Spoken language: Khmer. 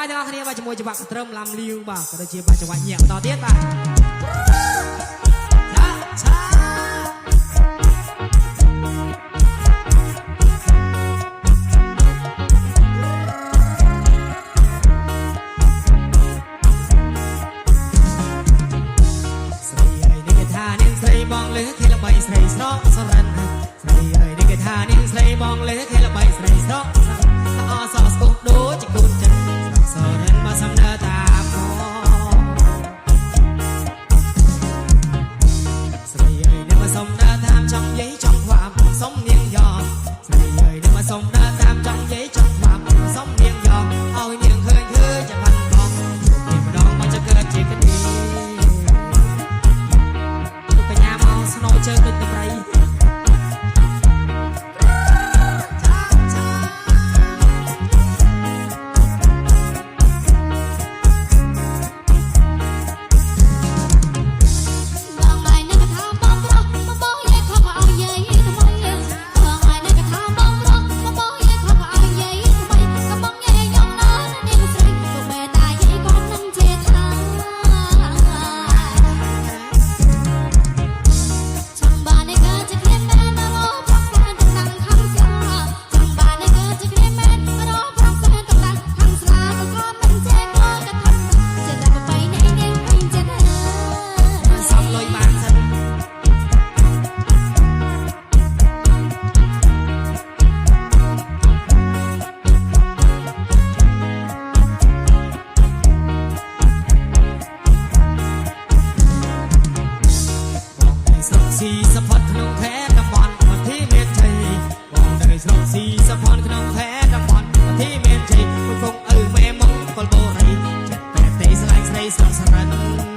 យទាំងអស់គ្នាបាទជាមួយច្បាប់ត្រឹមឡាំលាវបាទក៏ដូចជាបាទចង្វាក់ញាក់បន្តទៀតបាទឆាស្រីអើយនេះគេថានាងស្រីបងលើគេល្បីស្រីស្រកសរិនស្រីអើយនេះគេថានាងស្រីបងលើគេល្បីស្រីស្រកអសស្គុះដូចជាគូនចិត្តសរិនមកសំដៅតាមស្រីអើយនេះមកសំដៅតាមចង់យាយចង់ខ្វាប់សុំនាងយ៉ងស្រីអើយនេះមកសំដៅតាមចង់យាយចង់ខ្វាប់សុំនាងយ៉ងឲ្យនាងឃើញចាំបានបងនេះម្ដងមកจะเกิดជាគតិបញ្ញាមកស្នូជើងដូចតម្រៃស៊ីសផតក្នុងខែតំបន់ប្រទីមានជ័យបងនៅស្រុកស៊ីសផតក្នុងខែតំបន់ប្រទីមានជ័យគង់ឪមេមកពលបូរីចិត្តតែទេស្លាញ់ស្រីស្រស់សរិន